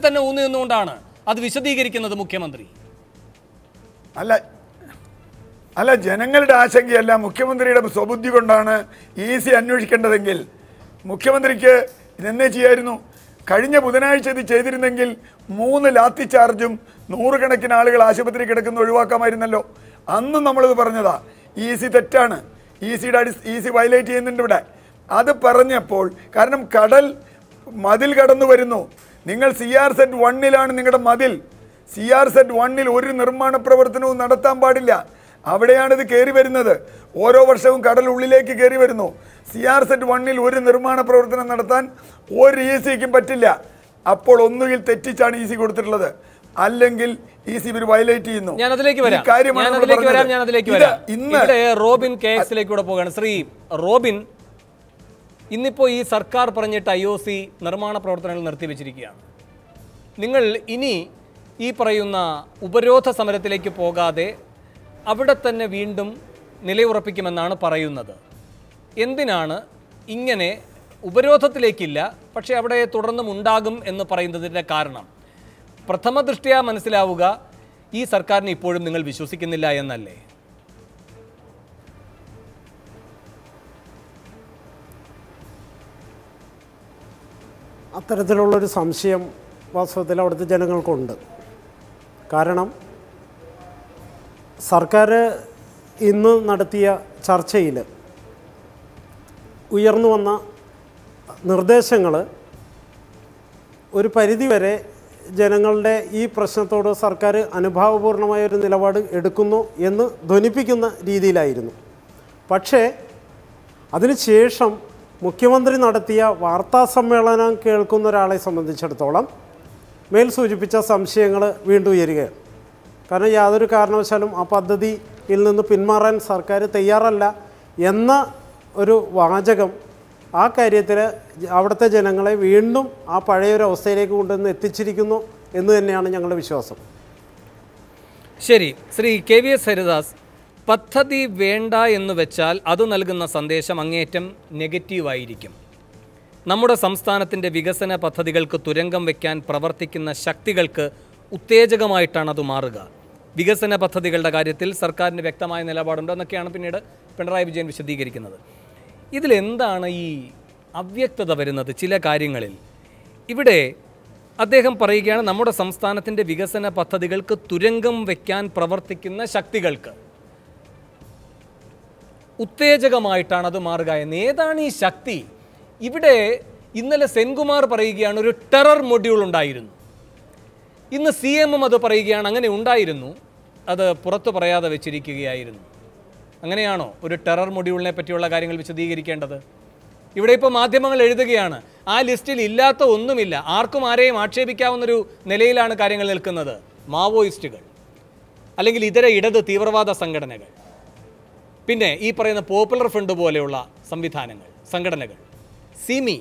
തന്നെ ഊന്നി നിന്നുകൊണ്ടാണ് അത് വിശദീകരിക്കുന്നത് മുഖ്യമന്ത്രി. അല്ല, ജനങ്ങളുടെ ആശങ്കയല്ല, മുഖ്യമന്ത്രിയുടെ സ്വബുദ്ധി കൊണ്ടാണ് EC അന്വേഷിക്കേണ്ടതെങ്കിൽ മുഖ്യമന്ത്രിക്ക് ഇതെന്നേ ചെയ്യായിരുന്നു. കഴിഞ്ഞ ബുധനാഴ്ച ഇത് ചെയ്തിരുന്നെങ്കിൽ 3 ലാത്തി ചാർജും 100 കണക്കിന് ആളുകൾ ആശുപത്രി കിടക്കുന്ന ഒഴിവാക്കാമായിരുന്നല്ലോ. അന്നും നമ്മളിത് പറഞ്ഞതാ. EC തെറ്റാണ്, EC വയലേറ്റ് ചെയ്യുന്നുണ്ട് ഇവിടെ. അത് പറഞ്ഞപ്പോൾ, കാരണം മതിൽ കടന്നു വരുന്നു. നിങ്ങൾ CRZ 1-ലാണ് നിങ്ങളുടെ മതിൽ. CRZ 1-ൽ ഒരു നിർമ്മാണ പ്രവർത്തനവും നടത്താൻ പാടില്ല. അവിടെയാണിത് കയറി വരുന്നത്. ഓരോ വർഷവും കടൽ ഉള്ളിലേക്ക് കയറി വരുന്നു. CRZ 1-ൽ ഒരു നിർമ്മാണ പ്രവർത്തനം നടത്താൻ ഒരു ECക്കും പറ്റില്ല. അപ്പോൾ ഒന്നുകിൽ തെറ്റിച്ചാണ് EC കൊടുത്തിട്ടുള്ളത്, അല്ലെങ്കിൽ EC ഇവർ വയലേറ്റ് ചെയ്യുന്നു. ഞാൻ അതിലേക്ക് വരാം. ഇന്ന് റോബിൻ KXലേക്ക് പോവുകയാണ്. ശ്രീ റോബിൻ, ഇന്നിപ്പോൾ ഈ സർക്കാർ പറഞ്ഞിട്ട് IOC നിർമ്മാണ പ്രവർത്തനങ്ങൾ നിർത്തിവെച്ചിരിക്കുകയാണ്. നിങ്ങൾ ഇനി ഈ പറയുന്ന ഉപരോധ സമരത്തിലേക്ക് പോകാതെ അവിടെ തന്നെ വീണ്ടും നിലയുറപ്പിക്കുമെന്നാണ് പറയുന്നത്. എന്തിനാണ് ഇങ്ങനെ ഉപരോധത്തിലേക്കില്ല, പക്ഷേ അവിടെ തുടർന്നും ഉണ്ടാകും എന്ന് പറയുന്നതിൻ്റെ കാരണം? പ്രഥമ ദൃഷ്ട്യാ മനസ്സിലാവുക, ഈ സർക്കാരിനെ ഇപ്പോഴും നിങ്ങൾ വിശ്വസിക്കുന്നില്ല എന്നല്ലേ? അത്തരത്തിലുള്ളൊരു സംശയം വാസ്തവത്തിൽ അവിടുത്തെ ജനങ്ങൾക്കുണ്ട്. കാരണം സർക്കാർ ഇന്ന് നടത്തിയ ചർച്ചയിൽ ഉയർന്നു വന്ന നിർദ്ദേശങ്ങൾ ഒരു പരിധിവരെ ജനങ്ങളുടെ ഈ പ്രശ്നത്തോട് സർക്കാർ അനുഭാവപൂർണമായൊരു നിലപാട് എടുക്കുന്നു എന്ന് ധ്വനിപ്പിക്കുന്ന രീതിയിലായിരുന്നു. പക്ഷേ അതിനുശേഷം മുഖ്യമന്ത്രി നടത്തിയ വാർത്താ സമ്മേളനം കേൾക്കുന്ന ഒരാളെ സംബന്ധിച്ചിടത്തോളം മേൽ സൂചിപ്പിച്ച സംശയങ്ങൾ വീണ്ടും ഉയരുകയാണ്. കാരണം യാതൊരു കാരണവശാലും ആ പദ്ധതിയിൽ നിന്ന് പിന്മാറാൻ സർക്കാർ തയ്യാറല്ല എന്ന ഒരു വാചകം ആ കാര്യത്തിൽ അവിടുത്തെ ജനങ്ങളെ വീണ്ടും ആ പഴയൊരു അവസ്ഥയിലേക്ക് കൊണ്ടുവന്ന് എത്തിച്ചിരിക്കുന്നു എന്ന് തന്നെയാണ് ഞങ്ങളുടെ വിശ്വാസം. ശരി, ശ്രീ KVS ഹരിദാസ്, പദ്ധതി വേണ്ട എന്ന് വെച്ചാൽ അത് നൽകുന്ന സന്ദേശം അങ്ങേയറ്റം നെഗറ്റീവായിരിക്കും. നമ്മുടെ സംസ്ഥാനത്തിൻ്റെ വികസന പദ്ധതികൾക്ക് തുരങ്കം വയ്ക്കാൻ പ്രവർത്തിക്കുന്ന ശക്തികൾക്ക് ഉത്തേജകമായിട്ടാണ് അത് മാറുക. വികസന പദ്ധതികളുടെ കാര്യത്തിൽ സർക്കാരിന് വ്യക്തമായ നിലപാടുണ്ട് എന്നൊക്കെയാണ് പിന്നീട് പിണറായി വിജയൻ വിശദീകരിക്കുന്നത്. ഇതിലെന്താണ് ഈ അവ്യക്തത വരുന്നത് ചില കാര്യങ്ങളിൽ? ഇവിടെ അദ്ദേഹം പറയുകയാണ്, നമ്മുടെ സംസ്ഥാനത്തിൻ്റെ വികസന പദ്ധതികൾക്ക് തുരങ്കം വയ്ക്കാൻ പ്രവർത്തിക്കുന്ന ശക്തികൾക്ക് ഉത്തേജകമായിട്ടാണ് അത് മാറുക എന്ന്. ഏതാണ് ഈ ശക്തി? ഇവിടെ ഇന്നലെ സെൻകുമാർ പറയുകയാണ് ഒരു ടെറർ മൊഡ്യൂൾ ഉണ്ടായിരുന്നു. ഇന്ന് CM അത് പറയുകയാണ് അങ്ങനെ ഉണ്ടായിരുന്നു, അത് പുറത്തു പറയാതെ വെച്ചിരിക്കുകയായിരുന്നു. അങ്ങനെയാണോ ഒരു ടെറർ മൊഡ്യൂളിനെ പറ്റിയുള്ള കാര്യങ്ങൾ വിശദീകരിക്കേണ്ടത്? ഇവിടെ ഇപ്പോൾ മാധ്യമങ്ങൾ എഴുതുകയാണ് ആ ലിസ്റ്റിൽ ഇല്ലാത്ത ഒന്നുമില്ല, ആർക്കും ആരെയും ആക്ഷേപിക്കാവുന്നൊരു നിലയിലാണ് കാര്യങ്ങൾ നിൽക്കുന്നത്. മാവോയിസ്റ്റുകൾ, അല്ലെങ്കിൽ ഇതര ഇടത് തീവ്രവാദ സംഘടനകൾ, പിന്നെ ഈ പറയുന്ന പോപ്പുലർ ഫ്രണ്ട് പോലെയുള്ള സംഘടനകൾ, സിമി,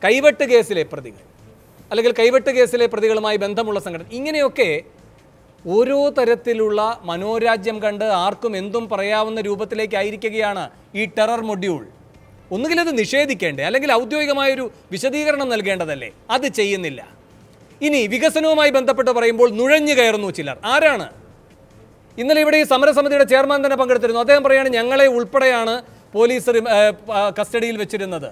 കൈവെട്ട് കേസിലെ പ്രതികൾ, അല്ലെങ്കിൽ കൈവെട്ട് കേസിലെ പ്രതികളുമായി ബന്ധമുള്ള സംഘടന, ഇങ്ങനെയൊക്കെ ഓരോ തരത്തിലുള്ള മനോരാജ്യം കണ്ട് ആർക്കും എന്തും പറയാവുന്ന രൂപത്തിലേക്കായിരിക്കുകയാണ് ഈ ടെറർ മൊഡ്യൂൾ. ഒന്നുകിൽ അത് നിഷേധിക്കേണ്ടേ, അല്ലെങ്കിൽ ഔദ്യോഗികമായൊരു വിശദീകരണം നൽകേണ്ടതല്ലേ? അത് ചെയ്യുന്നില്ല. ഇനി വികസനവുമായി ബന്ധപ്പെട്ട് പറയുമ്പോൾ നുഴഞ്ഞു കയറുന്നു ചിലർ. ആരാണ്? ഇന്നലെ ഇവിടെ ഈ സമരസമിതിയുടെ ചെയർമാൻ തന്നെ പങ്കെടുത്തിരുന്നു. അദ്ദേഹം പറയുകയാണ് ഞങ്ങളെ ഉൾപ്പെടെയാണ് പോലീസ് കസ്റ്റഡിയിൽ വെച്ചിരുന്നത്.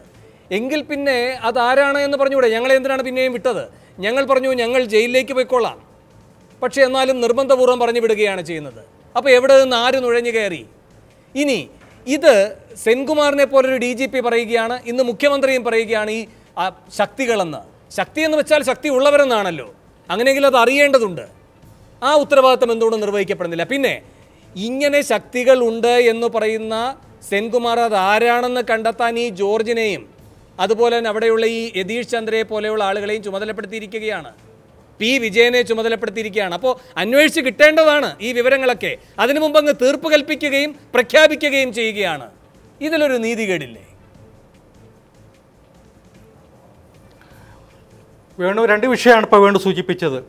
എങ്കിൽ പിന്നെ അതാരാണ് എന്ന് പറഞ്ഞുകൂടെ? ഞങ്ങളെ എന്തിനാണ് പിന്നെയും വിട്ടത്? ഞങ്ങൾ പറഞ്ഞു ഞങ്ങൾ ജയിലിലേക്ക് പോയിക്കൊള്ളാം, പക്ഷേ എന്നാലും നിർബന്ധപൂർവ്വം പറഞ്ഞു വിടുകയാണ് ചെയ്യുന്നത്. അപ്പോൾ എവിടെ നിന്ന് ആര് നുഴഞ്ഞു കയറി? ഇനി ഇത് സെൻകുമാറിനെ പോലൊരു DGP പറയുകയാണ്, ഇന്ന് മുഖ്യമന്ത്രിയും പറയുകയാണ് ഈ ശക്തികളെന്ന്. ശക്തി എന്ന് വെച്ചാൽ ശക്തി ഉള്ളവരെന്നാണല്ലോ. അങ്ങനെയെങ്കിൽ അത് അറിയേണ്ടതുണ്ട്. ആ ഉത്തരവാദിത്തം എന്തുകൊണ്ട് നിർവഹിക്കപ്പെടുന്നില്ല? പിന്നെ ഇങ്ങനെ ശക്തികൾ ഉണ്ട് എന്ന് പറയുന്ന സെൻകുമാർ അത് ആരാണെന്ന് കണ്ടെത്താൻ ഈ ജോർജിനെയും അതുപോലെ തന്നെ അവിടെയുള്ള ഈ യതീഷ് ചന്ദ്രയെ പോലെയുള്ള ആളുകളെയും ചുമതലപ്പെടുത്തിയിരിക്കുകയാണ്. P. വിജയനെ ചുമതലപ്പെടുത്തിയിരിക്കുകയാണ്. അപ്പോൾ അന്വേഷിച്ച് കിട്ടേണ്ടതാണ് ഈ വിവരങ്ങളൊക്കെ. അതിനു മുമ്പ് അങ്ങ് തീർപ്പ് കൽപ്പിക്കുകയും പ്രഖ്യാപിക്കുകയും ചെയ്യുകയാണ്. ഇതിലൊരു നീതികേടില്ലേ? വേണു രണ്ട് വിഷയമാണ് ഇപ്പോൾ വേണു സൂചിപ്പിച്ചത്.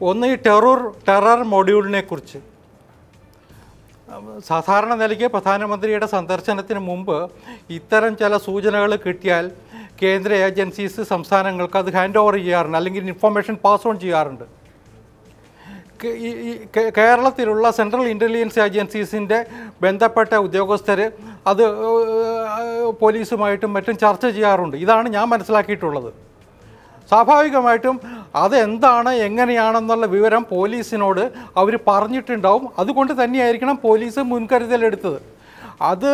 ഒന്ന് ഈ ടെറർ മൊഡ്യൂളിനെ കുറിച്ച്. സാധാരണ നിലയ്ക്ക് പ്രധാനമന്ത്രിയുടെ സന്ദർശനത്തിന് മുമ്പ് ഇത്തരം ചില സൂചനകൾ കിട്ടിയാൽ കേന്ദ്ര ഏജൻസീസ് സംസ്ഥാനങ്ങൾക്ക് അത് ഹാൻഡ് ഓവർ ചെയ്യാറുണ്ട്, അല്ലെങ്കിൽ ഇൻഫർമേഷൻ പാസ് ഓൺ ചെയ്യാറുണ്ട്. കേരളത്തിലുള്ള സെൻട്രൽ ഇൻ്റലിജൻസ് ഏജൻസീസിൻ്റെ ബന്ധപ്പെട്ട ഉദ്യോഗസ്ഥർ അത് പോലീസുമായിട്ടും മറ്റും ചർച്ച ചെയ്യാറുണ്ട്. ഇതാണ് ഞാൻ മനസ്സിലാക്കിയിട്ടുള്ളത്. സ്വാഭാവികമായിട്ടും അതെന്താണ് എങ്ങനെയാണെന്നുള്ള വിവരം പോലീസിനോട് അവർ പറഞ്ഞിട്ടുണ്ടാവും. അതുകൊണ്ട് തന്നെയായിരിക്കണം പോലീസ് മുൻകരുതലെടുത്തത്. അത്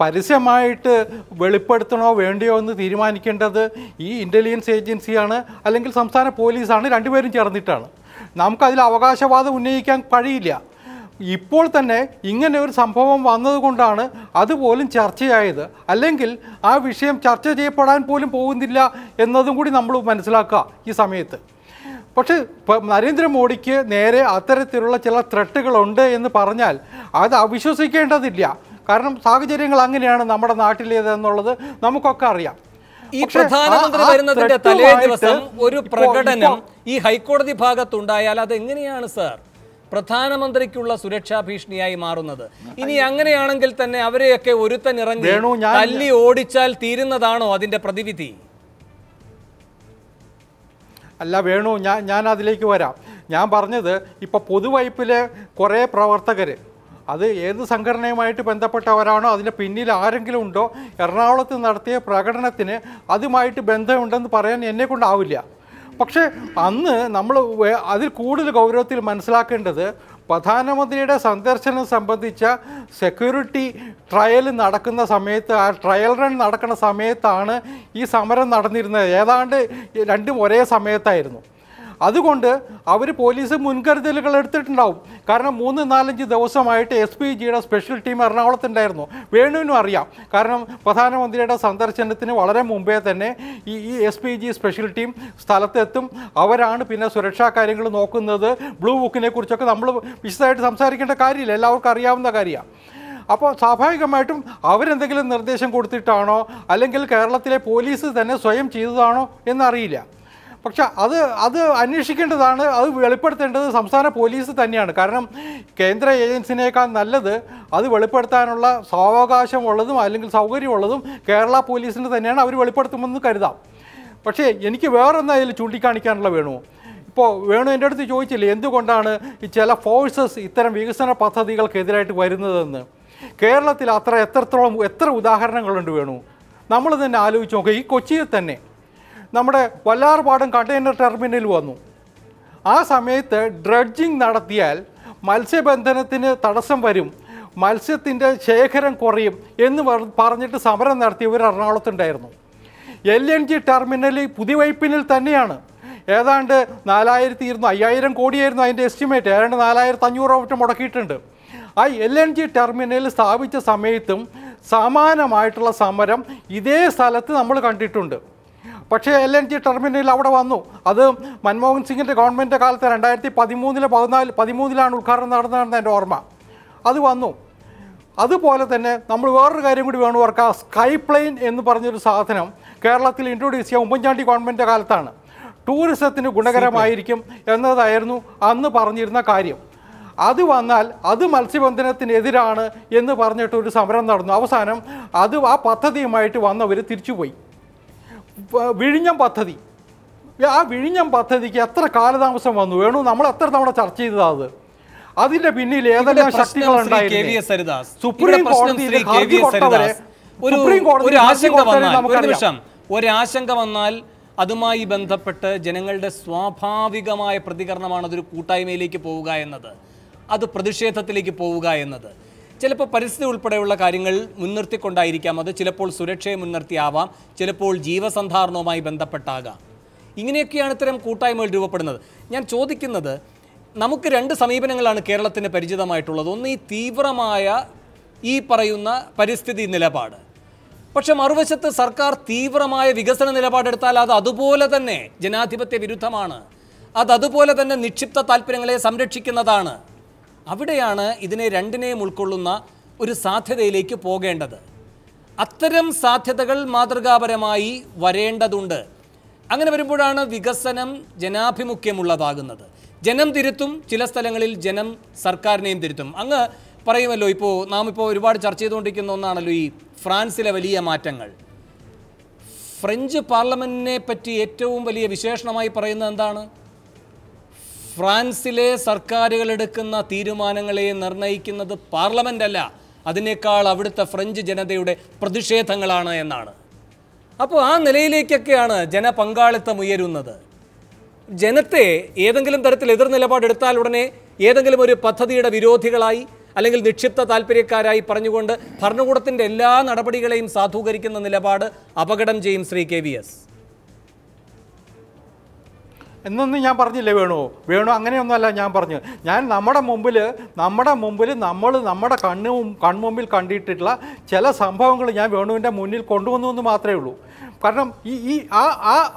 പരസ്യമായിട്ട് വെളിപ്പെടുത്തണോ വേണ്ടിയോ എന്ന് തീരുമാനിക്കേണ്ടത് ഈ ഇൻ്റലിജൻസ് ഏജൻസിയാണ്, അല്ലെങ്കിൽ സംസ്ഥാന പോലീസാണ്. രണ്ടുപേരും ചേർന്നിട്ടാണ്. നമുക്കതിൽ അവകാശവാദം ഉന്നയിക്കാൻ കഴിയില്ല. ഇപ്പോൾ തന്നെ ഇങ്ങനെ ഒരു സംഭവം വന്നതുകൊണ്ടാണ് അതുപോലും ചർച്ചയായത്. അല്ലെങ്കിൽ ആ വിഷയം ചർച്ച ചെയ്യപ്പെടാൻ പോലും പോകുന്നില്ല എന്നതും കൂടി നമ്മൾ മനസ്സിലാക്കുക ഈ സമയത്ത്. പക്ഷേ നരേന്ദ്രമോദിക്ക് നേരെ അത്തരത്തിലുള്ള ചില ത്രെട്ടുകളുണ്ട് എന്ന് പറഞ്ഞാൽ അത് അവിശ്വസിക്കേണ്ടതില്ല. കാരണം സാഹചര്യങ്ങൾ അങ്ങനെയാണ് നമ്മുടെ നാട്ടിലേതെന്നുള്ളത് നമുക്കൊക്കെ അറിയാം. ഈ പ്രധാനമന്ത്രി വരുന്നതിന്റെ തലേ ദിവസം ഒരു പ്രകടനം ഈ ഹൈക്കോടതി ഭാഗത്തുണ്ടായാൽ അത് എങ്ങനെയാണ് സർ പ്രധാനമന്ത്രിക്കുള്ള സുരക്ഷാ ഭീഷണിയായി മാറുന്നത്? ഇനി അങ്ങനെയാണെങ്കിൽ തന്നെ അവരെയൊക്കെ ഒരുത്തനിറങ്ങി തല്ലി ഓടിച്ചാൽ തീരുന്നതാണോ അതിന്റെ പ്രതിവിധി? അല്ല വേണു, ഞാൻ അതിലേക്ക് വരാം. ഞാൻ പറഞ്ഞത് ഇപ്പോൾ പൊതുവൈപ്പിലെ കുറേ പ്രവർത്തകർ, അത് ഏത് സംഘടനയുമായിട്ട് ബന്ധപ്പെട്ടവരാണോ, അതിൻ്റെ പിന്നിൽ ആരെങ്കിലും ഉണ്ടോ, എറണാകുളത്ത് നടത്തിയ പ്രകടനത്തിന് അതുമായിട്ട് ബന്ധമുണ്ടെന്ന് പറയാൻ എന്നെക്കൊണ്ടാവില്ല. പക്ഷേ അന്ന് നമ്മൾ അതിൽ കൂടുതൽ ഗൗരവത്തിൽ മനസ്സിലാക്കേണ്ടത് പ്രധാനമന്ത്രിയുടെ സന്ദർശനം സംബന്ധിച്ച സെക്യൂരിറ്റി ട്രയൽ നടക്കുന്ന സമയത്ത്, ആ ട്രയൽ റൺ നടക്കുന്ന സമയത്താണ് ഈ സമരം നടന്നിരുന്നത്. ഏതാണ്ട് രണ്ടും ഒരേ സമയത്തായിരുന്നു. അതുകൊണ്ട് അവർ പോലീസ് മുൻകരുതലുകൾ എടുത്തിട്ടുണ്ടാവും. കാരണം 3-4 ദിവസമായിട്ട് SPGയുടെ സ്പെഷ്യൽ ടീം എറണാകുളത്തുണ്ടായിരുന്നു. വേണുവിനും അറിയാം. കാരണം പ്രധാനമന്ത്രിയുടെ സന്ദർശനത്തിന് വളരെ മുമ്പേ തന്നെ ഈ SPG സ്പെഷ്യൽ ടീം സ്ഥലത്തെത്തും. അവരാണ് പിന്നെ സുരക്ഷാ കാര്യങ്ങൾ നോക്കുന്നത്. ബ്ലൂ ബുക്കിനെ കുറിച്ചൊക്കെ നമ്മൾ വിശദമായിട്ട് സംസാരിക്കേണ്ട കാര്യമില്ല, എല്ലാവർക്കും അറിയാവുന്ന കാര്യമാണ്. അപ്പോൾ സ്വാഭാവികമായിട്ടും അവരെന്തെങ്കിലും നിർദ്ദേശം കൊടുത്തിട്ടാണോ അല്ലെങ്കിൽ കേരളത്തിലെ പോലീസ് തന്നെ സ്വയം ചെയ്തതാണോ എന്നറിയില്ല. പക്ഷെ അത് അന്വേഷിക്കേണ്ടതാണ്, അത് വെളിപ്പെടുത്തേണ്ടത് സംസ്ഥാന പോലീസ് തന്നെയാണ്. കാരണം കേന്ദ്ര ഏജൻസിനേക്കാൾ നല്ലത് അത് വെളിപ്പെടുത്താനുള്ള സാവകാശമുള്ളതും അല്ലെങ്കിൽ സൗകര്യമുള്ളതും കേരള പോലീസിന് തന്നെയാണ്. അവർ വെളിപ്പെടുത്തുമെന്ന് കരുതാം. പക്ഷേ എനിക്ക് വേറൊന്നും അതിൽ ചൂണ്ടിക്കാണിക്കാനുള്ള വേണു. ഇപ്പോൾ വേണു എൻ്റെ അടുത്ത് ചോദിച്ചില്ലേ എന്തുകൊണ്ടാണ് ഈ ചില ഫോഴ്സസ് ഇത്തരം വികസന പദ്ധതികൾക്കെതിരായിട്ട് വരുന്നതെന്ന്. കേരളത്തിൽ എത്ര ഉദാഹരണങ്ങളുണ്ട് വേണു. നമ്മൾ തന്നെ ആലോചിച്ച് നോക്കുക. ഈ കൊച്ചിയിൽ തന്നെ നമ്മുടെ വല്ലാർപാടം കണ്ടെയ്നർ ടെർമിനൽ വന്നു. ആ സമയത്ത് ഡ്രഡ്ജിങ് നടത്തിയാൽ മത്സ്യബന്ധനത്തിന് തടസ്സം വരും, മത്സ്യത്തിൻ്റെ ശേഖരം കുറയും എന്ന് പറഞ്ഞിട്ട് സമരം നടത്തിയവർ എറണാകുളത്തുണ്ടായിരുന്നു. LNG ടെർമിനൽ പുതുവൈപ്പിനിൽ തന്നെയാണ്. ഏതാണ്ട് 4,200-5,000 കോടിയായിരുന്നു അതിൻ്റെ എസ്റ്റിമേറ്റ്. ഏതാണ്ട് 4,500 മറ്റും മുടക്കിയിട്ടുണ്ട്. ആ LNG ടെർമിനൽ സ്ഥാപിച്ച സമയത്തും സമാനമായിട്ടുള്ള സമരം ഇതേ സ്ഥലത്ത് നമ്മൾ കണ്ടിട്ടുണ്ട്. പക്ഷേ LNG ടെർമിനൽ അവിടെ വന്നു. അത് മൻമോഹൻ സിംഗിൻ്റെ ഗവൺമെൻറ്റിൻ്റെ കാലത്ത് 2013-14 ഉദ്ഘാടനം നടന്നതെന്ന് എൻ്റെ ഓർമ്മ. അത് വന്നു. അതുപോലെ തന്നെ നമ്മൾ വേറൊരു കാര്യം കൂടി വേണം ഓർക്കുക. സ്കൈ പ്ലെയിൻ എന്ന് പറഞ്ഞൊരു സാധനം കേരളത്തിൽ ഇൻട്രൊഡ്യൂസ് ചെയ്യാൻ ഉമ്മൻചാണ്ടി ഗവൺമെൻറ്റിൻ്റെ കാലത്താണ്. ടൂറിസത്തിന് ഗുണകരമായിരിക്കും എന്നതായിരുന്നു അന്ന് പറഞ്ഞിരുന്ന കാര്യം. അത് വന്നാൽ അത് മത്സ്യബന്ധനത്തിനെതിരാണ് എന്ന് പറഞ്ഞിട്ടൊരു സമരം നടന്നു. അവസാനം ആ പദ്ധതിയുമായിട്ട് വന്നവർ തിരിച്ചുപോയി. വിഴിഞ്ഞം പദ്ധതി, ആ വിഴിഞ്ഞം പദ്ധതിക്ക് എത്ര കാലതാമസം വന്നു വേണു? നമ്മൾ എത്ര തവണ ചർച്ച ചെയ്തത്? അതിന്റെ പിന്നിൽ ഏതെല്ലാം ശക്തികളുണ്ടായിരുന്നു? സുപ്രീം കോടതിയിൽ ഹർജി കൊടുത്തവരെ ഒരാശങ്ക വന്നാൽ അതുമായി ബന്ധപ്പെട്ട് ജനങ്ങളുടെ സ്വാഭാവികമായ പ്രതികരണമാണ് അതൊരു കൂട്ടായ്മയിലേക്ക് പോവുക എന്നത്, അത് പ്രതിഷേധത്തിലേക്ക് പോവുക എന്നത്. ചിലപ്പോൾ പരിസ്ഥിതി ഉൾപ്പെടെയുള്ള കാര്യങ്ങൾ മുൻനിർത്തിക്കൊണ്ടായിരിക്കാം അത്. ചിലപ്പോൾ സുരക്ഷയെ മുൻനിർത്തിയാവാം, ചിലപ്പോൾ ജീവസന്ധാരണവുമായി ബന്ധപ്പെട്ടാകാം. ഇങ്ങനെയൊക്കെയാണ് ഇത്തരം കൂട്ടായ്മകൾ രൂപപ്പെടുന്നത്. ഞാൻ ചോദിക്കുന്നത്, നമുക്ക് 2 സമീപനങ്ങളാണ് കേരളത്തിന് പരിചിതമായിട്ടുള്ളത്. ഒന്ന് ഈ തീവ്രമായ ഈ പറയുന്ന പരിസ്ഥിതി നിലപാട്. പക്ഷെ മറുവശത്ത് സർക്കാർ തീവ്രമായ വികസന നിലപാടെടുത്താൽ അത് അതുപോലെ തന്നെ ജനാധിപത്യ വിരുദ്ധമാണ്, അത് അതുപോലെ തന്നെ നിക്ഷിപ്ത താല്പര്യങ്ങളെ സംരക്ഷിക്കുന്നതാണ്. അവിടെയാണ് ഇതിനെ രണ്ടിനെയും ഉൾക്കൊള്ളുന്ന ഒരു സാധ്യതയിലേക്ക് പോകേണ്ടത്. അത്തരം സാധ്യതകൾ മാതൃകാപരമായി വരേണ്ടതുണ്ട്. അങ്ങനെ വരുമ്പോഴാണ് വികസനം ജനാഭിമുഖ്യമുള്ളതാകുന്നത്. ജനം തിരുത്തും, ചില സ്ഥലങ്ങളിൽ ജനം സർക്കാരിനെയും തിരുത്തും. അങ്ങ് പറയുമല്ലോ, നാം ഒരുപാട് ചർച്ച ചെയ്തുകൊണ്ടിരിക്കുന്ന ഒന്നാണല്ലോ ഈ ഫ്രാൻസിലെ വലിയ മാറ്റങ്ങൾ. ഫ്രഞ്ച് പാർലമെന്റിനെ പറ്റി ഏറ്റവും വലിയ വിശേഷണമായി പറയുന്നത് എന്താണ്? ഫ്രാൻസിലെ സർക്കാരുകൾ എടുക്കുന്ന തീരുമാനങ്ങളെ നിർണ്ണയിക്കുന്നത് പാർലമെന്റ് അല്ല, അതിനേക്കാൾ അവിടുത്തെ ഫ്രഞ്ച് ജനതയുടെ പ്രതിഷേധങ്ങളാണ് എന്നാണ്. അപ്പോൾ ആ നിലയിലേക്കൊക്കെയാണ് ജനപങ്കാളിത്തം ഉയരുന്നത്. ജനത്തെ ഏതെങ്കിലും തരത്തിൽ എതിർ നിലപാടെടുത്താൽ ഉടനെ ഏതെങ്കിലും ഒരു പദ്ധതിയുടെ വിരോധികളായി അല്ലെങ്കിൽ നിക്ഷിപ്ത താല്പര്യക്കാരായി പറഞ്ഞുകൊണ്ട് ഭരണകൂടത്തിൻ്റെ എല്ലാ നടപടികളെയും സാധൂകരിക്കുന്ന നിലപാട് അപകടം ചെയ്യും. ശ്രീ KVS, എന്നൊന്നും ഞാൻ പറഞ്ഞില്ലേ വേണു അങ്ങനെയൊന്നുമല്ല ഞാൻ പറഞ്ഞു. ഞാൻ നമ്മുടെ മുമ്പിൽ നമ്മൾ നമ്മുടെ കൺമുമ്പിൽ കണ്ടിട്ടുള്ള ചില സംഭവങ്ങൾ ഞാൻ വേണുവിൻ്റെ മുന്നിൽ കൊണ്ടുവന്നു എന്ന് മാത്രമേ ഉള്ളൂ. കാരണം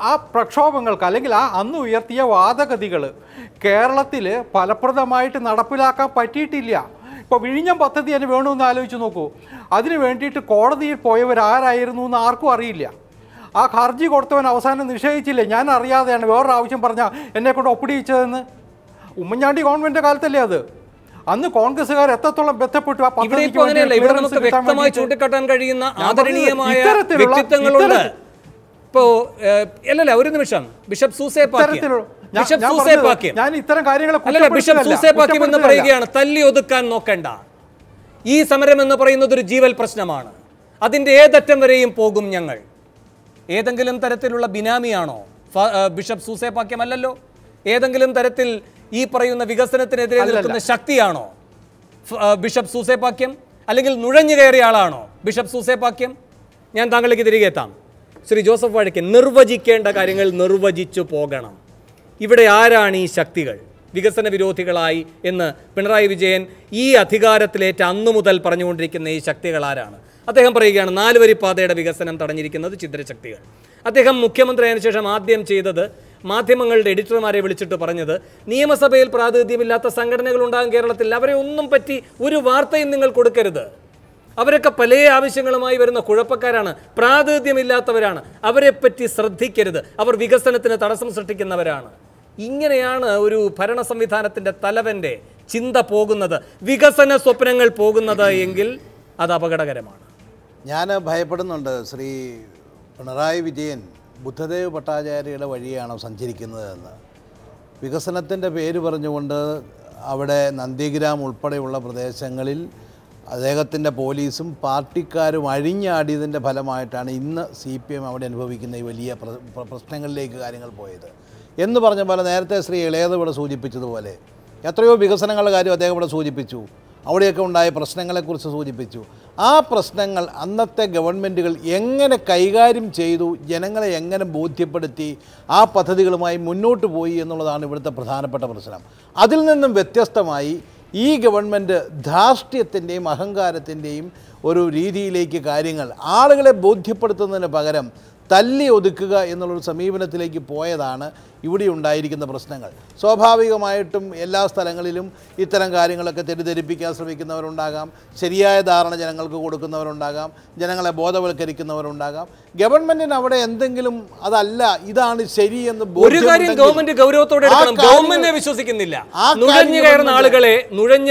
ആ പ്രക്ഷോഭങ്ങൾക്ക് അല്ലെങ്കിൽ അന്ന് ഉയർത്തിയ വാദഗതികൾ കേരളത്തിൽ ഫലപ്രദമായിട്ട് നടപ്പിലാക്കാൻ പറ്റിയിട്ടില്ല. ഇപ്പോൾ വിഴിഞ്ഞം പദ്ധതി തന്നെ വേണമെന്ന് ആലോചിച്ച് നോക്കൂ. അതിന് വേണ്ടിയിട്ട് കോടതിയിൽ പോയവരാരായിരുന്നു എന്ന് ആർക്കും അറിയില്ല. ആ ഹർജി കൊടുത്തവൻ അവസാനം നിഷേധിച്ചില്ലേ? ഞാൻ അറിയാതെയാണ് വേറൊരു ആവശ്യം പറഞ്ഞാൽ എന്നെ കൊണ്ട് ഒപ്പിടിയിച്ചതെന്ന്. ഉമ്മൻചാണ്ടി ഗവൺമെൻറ് കാലത്തല്ലേ അത്? അന്ന് കോൺഗ്രസ്സുകാർ എത്രത്തോളം ബന്ധപ്പെട്ടു ആ പദ്ധതിക്ക് വ്യക്തമായി ചൂണ്ടിക്കാട്ടാൻ കഴിയുന്ന ആദരണീയമായ വ്യക്തിത്വങ്ങളുണ്ട്. ഇപ്പോ അല്ലല്ല, ഒരു നിമിഷം. ബിഷപ്പ് സൂസേപ്പാക്യം ഞാൻ ഇത്തരം കാര്യങ്ങൾ ബിഷപ്പ് സൂസേപ്പാക്യം എന്ന് പറയുകയാണ്, തല്ലി ഒതുക്കാൻ നോക്കണ്ട. ഈ സമരം എന്ന് പറയുന്നത് ഒരു ജീവൽ പ്രശ്നമാണ്. അതിന്റെ ഏതറ്റം വരെയും പോകും ഞങ്ങൾ. ഏതെങ്കിലും തരത്തിലുള്ള ബിനാമിയാണോ ബിഷപ്പ് സൂസേപ്പാക്യം? അല്ലല്ലോ. ഏതെങ്കിലും തരത്തിൽ ഈ പറയുന്ന വികസനത്തിനെതിരെ നിൽക്കുന്ന ശക്തിയാണോ ബിഷപ്പ് സൂസേപ്പാക്യം? അല്ലെങ്കിൽ നുഴഞ്ഞു കയറിയ ആളാണോ ബിഷപ്പ് സൂസേപ്പാക്യം? ഞാൻ താങ്കളിലേക്ക് തിരികെ എത്താം. ശ്രീ ജോസഫ് വാഴക്കൻ, നിർവചിക്കേണ്ട കാര്യങ്ങൾ നിർവചിച്ചു പോകണം. ഇവിടെ ആരാണ് ഈ ശക്തികൾ വികസന വിരോധികളായി എന്ന് പിണറായി വിജയൻ ഈ അധികാരത്തിലേറ്റ അന്നു മുതൽ പറഞ്ഞുകൊണ്ടിരിക്കുന്ന ഈ ശക്തികൾ ആരാണ്? അദ്ദേഹം പറയുകയാണ് 4 വരിപ്പാതയുടെ വികസനം തടഞ്ഞിരിക്കുന്നത് ചിദ്രശക്തികൾ. അദ്ദേഹം മുഖ്യമന്ത്രിയായതിനു ശേഷം ആദ്യം ചെയ്തത് മാധ്യമങ്ങളുടെ എഡിറ്റർമാരെ വിളിച്ചിട്ട് പറഞ്ഞത്, നിയമസഭയിൽ പ്രാതിനിധ്യമില്ലാത്ത സംഘടനകൾ ഉണ്ടാകും കേരളത്തിൽ, അവരെ ഒന്നും പറ്റി ഒരു വാർത്തയും നിങ്ങൾ കൊടുക്കരുത്. അവരൊക്കെ പല ആവശ്യങ്ങളുമായി വരുന്ന കുഴപ്പക്കാരാണ്, പ്രാതിനിധ്യമില്ലാത്തവരാണ്, അവരെപ്പറ്റി ശ്രദ്ധിക്കരുത്, അവർ വികസനത്തിന് തടസ്സം സൃഷ്ടിക്കുന്നവരാണ്. ഇങ്ങനെയാണ് ഒരു ഭരണ സംവിധാനത്തിൻ്റെ തലവൻ്റെ ചിന്ത പോകുന്നത്, വികസന സ്വപ്നങ്ങൾ പോകുന്നത് എങ്കിൽ അത് അപകടകരമാണ്. ഞാൻ ഭയപ്പെടുന്നുണ്ട് ശ്രീ പിണറായി വിജയൻ ബുദ്ധദേവ് ഭട്ടാചാര്യയുടെ വഴിയാണോ സഞ്ചരിക്കുന്നതെന്ന്. വികസനത്തിൻ്റെ പേര് പറഞ്ഞുകൊണ്ട് അവിടെ നന്ദിഗ്രാം ഉൾപ്പെടെയുള്ള പ്രദേശങ്ങളിൽ അദ്ദേഹത്തിൻ്റെ പോലീസും പാർട്ടിക്കാരും അഴിഞ്ഞാടിയതിൻ്റെ ഫലമായിട്ടാണ് ഇന്ന് CPM അവിടെ അനുഭവിക്കുന്ന ഈ വലിയ പ്രശ്നങ്ങളിലേക്ക് കാര്യങ്ങൾ പോയത് എന്ന് പറഞ്ഞ പോലെ നേരത്തെ ശ്രീ ഇളയത് ഇവിടെ സൂചിപ്പിച്ചതുപോലെ എത്രയോ വികസനങ്ങളുടെ കാര്യം അദ്ദേഹം ഇവിടെ സൂചിപ്പിച്ചു. അവിടെയൊക്കെ ഉണ്ടായ പ്രശ്നങ്ങളെക്കുറിച്ച് സൂചിപ്പിച്ചു. ആ പ്രശ്നങ്ങൾ അന്നത്തെ ഗവൺമെൻറ്റുകൾ എങ്ങനെ കൈകാര്യം ചെയ്തു, ജനങ്ങളെ എങ്ങനെ ബോധ്യപ്പെടുത്തി ആ പദ്ധതികളുമായി മുന്നോട്ട് പോയി എന്നുള്ളതാണ് ഇവിടുത്തെ പ്രധാനപ്പെട്ട പ്രശ്നം. അതിൽ നിന്നും വ്യത്യസ്തമായി ഈ ഗവൺമെൻറ് ധാർഷ്ട്യത്തിൻ്റെയും അഹങ്കാരത്തിൻ്റെയും ഒരു രീതിയിലേക്ക് കാര്യങ്ങൾ ആളുകളെ ബോധ്യപ്പെടുത്തുന്നതിന് പകരം തല്ലി ഒതുക്കുക എന്നുള്ളൊരു സമീപനത്തിലേക്ക് പോയതാണ് ഇവിടെ ഉണ്ടായിരിക്കുന്ന പ്രശ്നങ്ങൾ. സ്വാഭാവികമായിട്ടും എല്ലാ സ്ഥലങ്ങളിലും ഇത്തരം കാര്യങ്ങളൊക്കെ തെറ്റിദ്ധരിപ്പിക്കാൻ ശ്രമിക്കുന്നവരുണ്ടാകാം, ശരിയായ ധാരണ ജനങ്ങൾക്ക് കൊടുക്കുന്നവരുണ്ടാകാം, ജനങ്ങളെ ബോധവൽക്കരിക്കുന്നവരുണ്ടാകാം. ഗവൺമെൻറ്റിന് അവിടെ എന്തെങ്കിലും അതല്ല ഇതാണ് ശരിയെന്ന് ഒരു കാര്യം ഗവൺമെന്റ് ഗൗരവത്തോടെ എടുക്കണം. ഗവൺമെന്റിനെ വിശ്വസിക്കുന്നില്ല. നുഴഞ്ഞു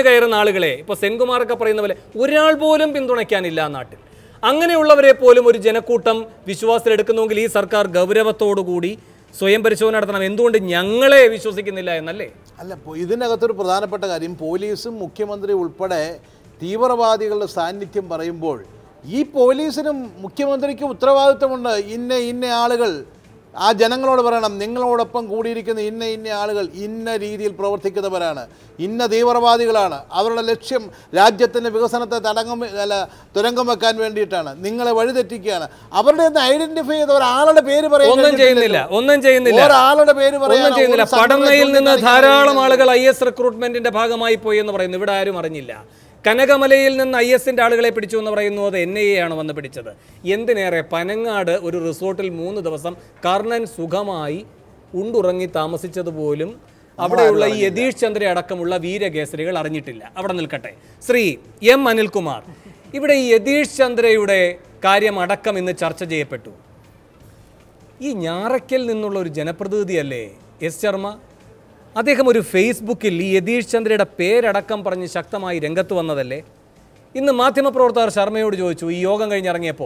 കയറുന്ന ആളുകളെ ഇപ്പൊ സെൻകുമാറൊക്കെ പറയുന്ന പോലെ ഒരാൾ പോലും പിന്തുണയ്ക്കാനില്ല നാട്ടിൽ. അങ്ങനെയുള്ളവരെ പോലും ഒരു ജനക്കൂട്ടം വിശ്വാസത്തിലെടുക്കുന്നുവെങ്കിൽ ഈ സർക്കാർ ഗൗരവത്തോടുകൂടി സ്വയം പരിശോധന നടത്തണം. എന്തുകൊണ്ട് ഞങ്ങളെ വിശ്വസിക്കുന്നില്ല എന്നല്ലേ? അല്ല, ഇതിനകത്തൊരു പ്രധാനപ്പെട്ട കാര്യം, പോലീസും മുഖ്യമന്ത്രി ഉൾപ്പെടെ തീവ്രവാദികളുടെ സാന്നിധ്യം പറയുമ്പോൾ ഈ പോലീസിനും മുഖ്യമന്ത്രിക്കും ഉത്തരവാദിത്വമുണ്ട്. ഇന്ന ആളുകൾ ആ ജനങ്ങളോട് പറയണം, നിങ്ങളോടൊപ്പം കൂടിയിരിക്കുന്ന ഇന്ന ആളുകൾ ഇന്ന രീതിയിൽ പ്രവർത്തിക്കുന്നവരാണ്, ഇന്ന തീവ്രവാദികളാണ്, അവരുടെ ലക്ഷ്യം രാജ്യത്തിൻ്റെ വികസനത്തെ തുരങ്കം വെക്കാൻ വേണ്ടിയിട്ടാണ്, നിങ്ങളെ വഴിതെറ്റിക്കുകയാണ്. അവരുടെ ഐഡന്റിഫൈ ചെയ്ത ഒരാളുടെ പേര് ഒന്നും ചെയ്യുന്നില്ല. ഒരാളുടെ പേര് പറയുന്നില്ല. പടന്നയിൽ നിന്ന് ധാരാളം ആളുകൾ IS റിക്രൂട്ട്മെന്റിന്റെ ഭാഗമായി പോയി എന്ന് പറയുന്നു. ഇവിടെ ആരും അറിഞ്ഞില്ല. കനകമലയിൽ നിന്ന് IS-ന്റെ ആളുകളെ പിടിച്ചു എന്ന് പറയുന്നു. അത് NIA ആണ് വന്ന് പിടിച്ചത്. എന്തിനേറെ, പനങ്ങാട് ഒരു റിസോർട്ടിൽ 3 ദിവസം കർണൻ സുഖമായി ഉണ്ടുറങ്ങി താമസിച്ചതുപോലും അവിടെയുള്ള ഈ യതീഷ് ചന്ദ്ര അടക്കമുള്ള വീരകേസരികൾ അറിഞ്ഞിട്ടില്ല. അവിടെ നിൽക്കട്ടെ. ശ്രീ M അനിൽകുമാർ, ഇവിടെ ഈ യതീഷ് ചന്ദ്രയുടെ കാര്യം അടക്കം ഇന്ന് ചർച്ച ചെയ്യപ്പെട്ടു. ഈ ഞാറയ്ക്കൽ നിന്നുള്ള ഒരു ജനപ്രതിനിധിയല്ലേ S ശർമ്മ? അദ്ദേഹം ഒരു ഫേസ്ബുക്കിൽ ഈ യതീഷ് ചന്ദ്രയുടെ പേരടക്കം പറഞ്ഞ് ശക്തമായി രംഗത്ത് വന്നതല്ലേ? ഇന്ന് മാധ്യമപ്രവർത്തകർ ശർമ്മയോട് ചോദിച്ചു, ഈ യോഗം കഴിഞ്ഞിറങ്ങിയപ്പോൾ